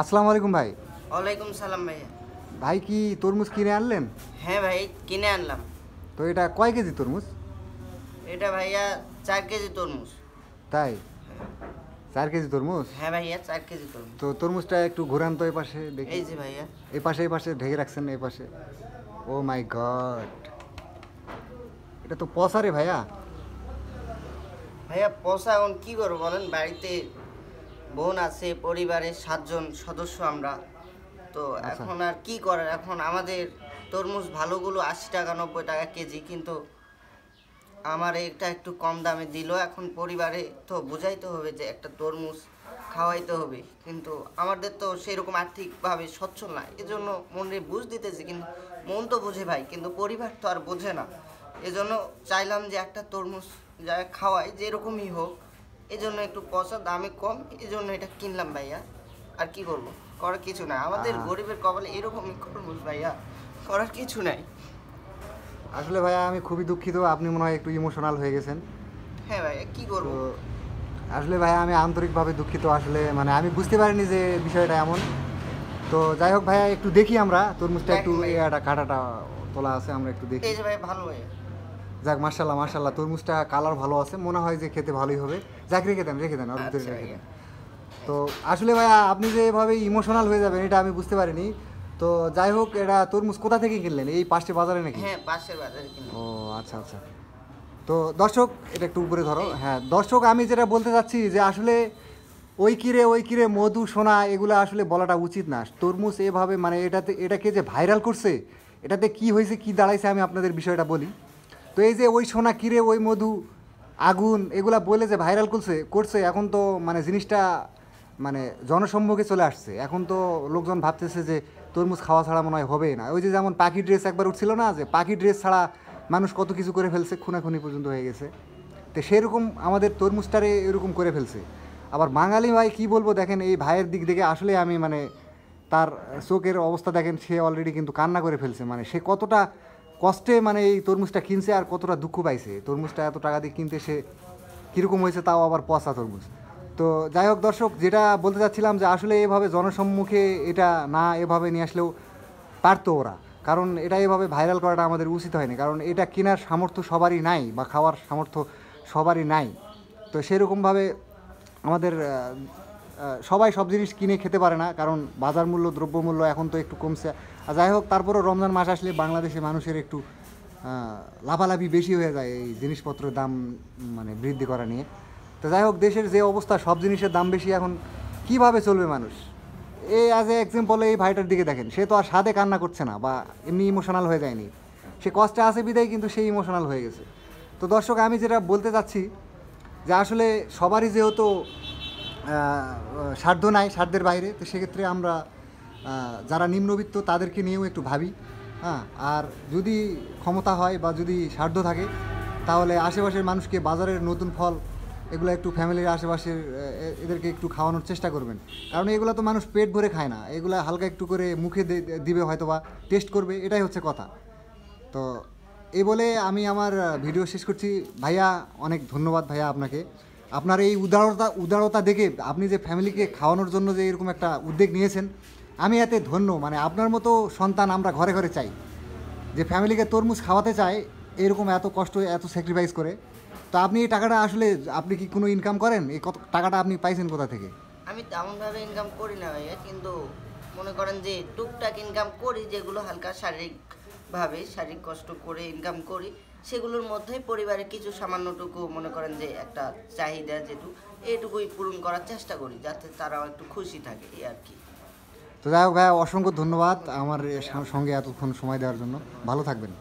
আসসালামু আলাইকুম ভাই। ওয়ালাইকুম সালাম ভাইয়া। ভাই কি তরমুজ কিনে আনলেন? হ্যাঁ ভাই, কিনে আনলাম। তো এটা কয় কেজি তরমুজ? এটা ভাইয়া 4 কেজি তরমুজ। তাই? 4 কেজি তরমুজ? হ্যাঁ ভাইয়া, 4 কেজি তরমুজ। তো তরমুজটা একটু ঘুরান তো এই পাশে দেখি। এই যে ভাইয়া। এই পাশে ঢেকে রাখছেন এই পাশে। ও মাই গড, এটা তো পচা রে ভাইয়া। ভাইয়া পয়সা এখন কি করবো বলেন, বাড়িতে বোন আছে, পরিবারের 7 জন সদস্য আমরা। তো আচ্ছা। এখন আর কি করার, এখন আমাদের তরমুজ ভালোগুলো 80 টাকা 90 টাকা কেজি, কিন্তু আমার এটা একটু কম দামে দিল। এখন পরিবারে তো বোঝাইতে হবে যে একটা তরমুজ খাওয়াইতে হবে, কিন্তু আমাদের তো সেরকম আর্থিকভাবে সচ্ছল না, এজন্য মনে বুঝ দিতেছি, কিন্তু মন তো বোঝে ভাই, কিন্তু পরিবার তো আর বোঝে না। এজন্য চাইলাম যে একটা তরমুজ যা খাওয়াই যেরকমই হোক, এজন্য একটু পয়সা দামে কম, এজন্য এটা কিনলাম ভাইয়া। আর কি করবো, করার কিছু নাই, আমাদের আহ, গরিবের কপালে এরকমই তরমুজ ভাইয়া, করার কিছু নাই। আসলে ভাইয়া আমি খুবই দুঃখিত, আপনি মনে হয় একটু ইমোশনাল হয়ে গেছেন। হ্যাঁ ভাইয়া, কি তো করবো। আসলে ভাইয়া আমি আন্তরিকভাবে দুঃখিত, আসলে মানে আমি বুঝতে পারিনি যে বিষয়টা এমন। তো যাই হোক ভাইয়া, একটু দেখি আমরা তরমুজটা একটু দেখেন ভাইয়া, এটা কাঁটাটা তোলা আছে, আমরা একটু দেখি। এই যে ভাই ভালো ভাইয়া। যাক, মার্শাল্লাহ মার্শাল্লাহ, তরমুজটা কালার ভালো আছে, মনে হয় যে খেতে ভালোই হবে। যাক, রেখে দেন ওর ভিতরে আচ্ছা রেখে ভাইয়া। দেন। তো আসলে ভাইয়া আপনি যে এভাবে ইমোশনাল হয়ে যাবেন এটা আমি বুঝতে পারিনি। তো যাই হোক, এটা তরমুজ কোথা থেকে কিনলেন, এই পাশে বাজারে নাকি? হ্যাঁ, পাশের বাজারে কিনলাম। ও আচ্ছা আচ্ছা। তো দর্শক, এটা একটু উপরে ধরো। এই হ্যাঁ দর্শক, আমি যেটা বলতে চাচ্ছি যে আসলে ওই কিরে মধু সোনা এগুলো আসলে বলাটা উচিত না। তরমুজ এভাবে মানে এটাকে যে ভাইরাল করছে, এটাতে কি হয়েছে কি দাঁড়াইছে আমি আপনাদের বিষয়টা বলি। তো এই যে ওই সোনা কিরে ওই মধু আগুন এগুলা বলে যে ভাইরাল করছে এখন তো মানে জিনিসটা মানে জনসম্মুখে চলে আসছে। এখন তো লোকজন ভাবতেছে যে তরমুজ খাওয়া ছাড়া মনে হয় হবে না। ওই যে যেমন পাখি ড্রেস একবার উঠছিল না, যে পাখি ড্রেস ছাড়া মানুষ কত কিছু করে ফেলছে, খুনাখুনি পর্যন্ত হয়ে গেছে। তো সেরকম আমাদের তরমুজটারে এরকম করে ফেলছে। আবার বাঙালি ভাই কি বলবো, দেখেন এই ভাইয়ের দিক থেকে আসলে আমি মানে তার চোখের অবস্থা দেখেন, সে অলরেডি কিন্তু কান্না করে ফেলছে। মানে সে কতটা কষ্টে মানে এই তরমুজটা কিনছে আর কতটা দুঃখ পাইছে। তরমুজটা এত টাকা দিয়ে কিনতে সে কীরকম হয়েছে, তাও আবার পচা তরমুজ। তো যাই হোক দর্শক, যেটা বলতে চাচ্ছিলাম যে আসলে এভাবে জনসম্মুখে এটা না এভাবে নিয়ে আসলেও পারতো ওরা। কারণ এটা এভাবে ভাইরাল করাটা আমাদের উচিত হয়নি, কারণ এটা কেনার সামর্থ্য সবারই নাই বা খাওয়ার সামর্থ্য সবারই নাই। তো সেরকমভাবে আমাদের সবাই সব জিনিস কিনে খেতে পারে না, কারণ বাজার মূল্য দ্রব্যমূল্য এখন তো একটু কমছে। আর যাই হোক, তারপরও রমজান মাস আসলে বাংলাদেশে মানুষের একটু লাভালাভি বেশি হয়ে যায় এই জিনিসপত্রের দাম মানে বৃদ্ধি করা নিয়ে। তো যাই হোক, দেশের যে অবস্থা, সব জিনিসের দাম বেশি, এখন কিভাবে চলবে মানুষ? এই অ্যাজ এ এক্সাম্পল এই ভাইটার দিকে দেখেন, সে তো আর স্বাদে কান্না করছে না বা এমনি ইমোশনাল হয়ে যায়নি, সে কষ্টে আছে বিদায় কিন্তু সে ইমোশনাল হয়ে গেছে। তো দর্শক, আমি যেটা বলতে চাচ্ছি যে আসলে সবারই যেহেতু সাধ্য নাই, সাধ্যের বাইরে, তো সেক্ষেত্রে আমরা যারা নিম্নবিত্ত তাদেরকে নিয়েও একটু ভাবি। হ্যাঁ, আর যদি ক্ষমতা হয় বা যদি সাধ্য থাকে, তাহলে আশেপাশের মানুষকে বাজারের নতুন ফল এগুলো একটু ফ্যামিলির আশেপাশের এদেরকে একটু খাওয়ানোর চেষ্টা করবেন। কারণ এগুলো তো মানুষ পেট ভরে খায় না, এগুলো হালকা একটু করে মুখে দিবে হয়তো বা টেস্ট করবে, এটাই হচ্ছে কথা। তো এই বলে আমি আমার ভিডিও শেষ করছি। ভাইয়া অনেক ধন্যবাদ ভাইয়া আপনাকে, আপনার এই উদারতা দেখে আপনি যে ফ্যামিলিকে খাওয়ানোর জন্য যে এরকম একটা উদ্যোগ নিয়েছেন, আমি এতে ধন্য। মানে আপনার মতো সন্তান আমরা ঘরে ঘরে চাই, যে ফ্যামিলিকে তরমুজ খাওয়াতে চায় এরকম এত কষ্ট এত স্যাক্রিফাইস করে। তো আপনি এই টাকাটা আসলে আপনি কি কোনো ইনকাম করেন? এই কত টাকাটা আপনি পাইছেন কোথা থেকে? আমি তেমনভাবে ইনকাম করি না ভাইয়া, কিন্তু মনে করেন যে টুকটাক ইনকাম করি, যেগুলো হালকা শারীরিক কষ্ট করে ইনকাম করি, সেগুলোর মধ্যেই পরিবারের কিছু সামান্যটুকু মনে করেন যে একটা চাহিদা যেটুকু, এইটুকুই পূরণ করার চেষ্টা করি, যাতে তারাও একটু খুশি থাকে, এই আর কি। তো যাই হোক ভাইয়া, অসংখ্য ধন্যবাদ আমার সঙ্গে এতক্ষণ সময় দেওয়ার জন্য। ভালো থাকবেন।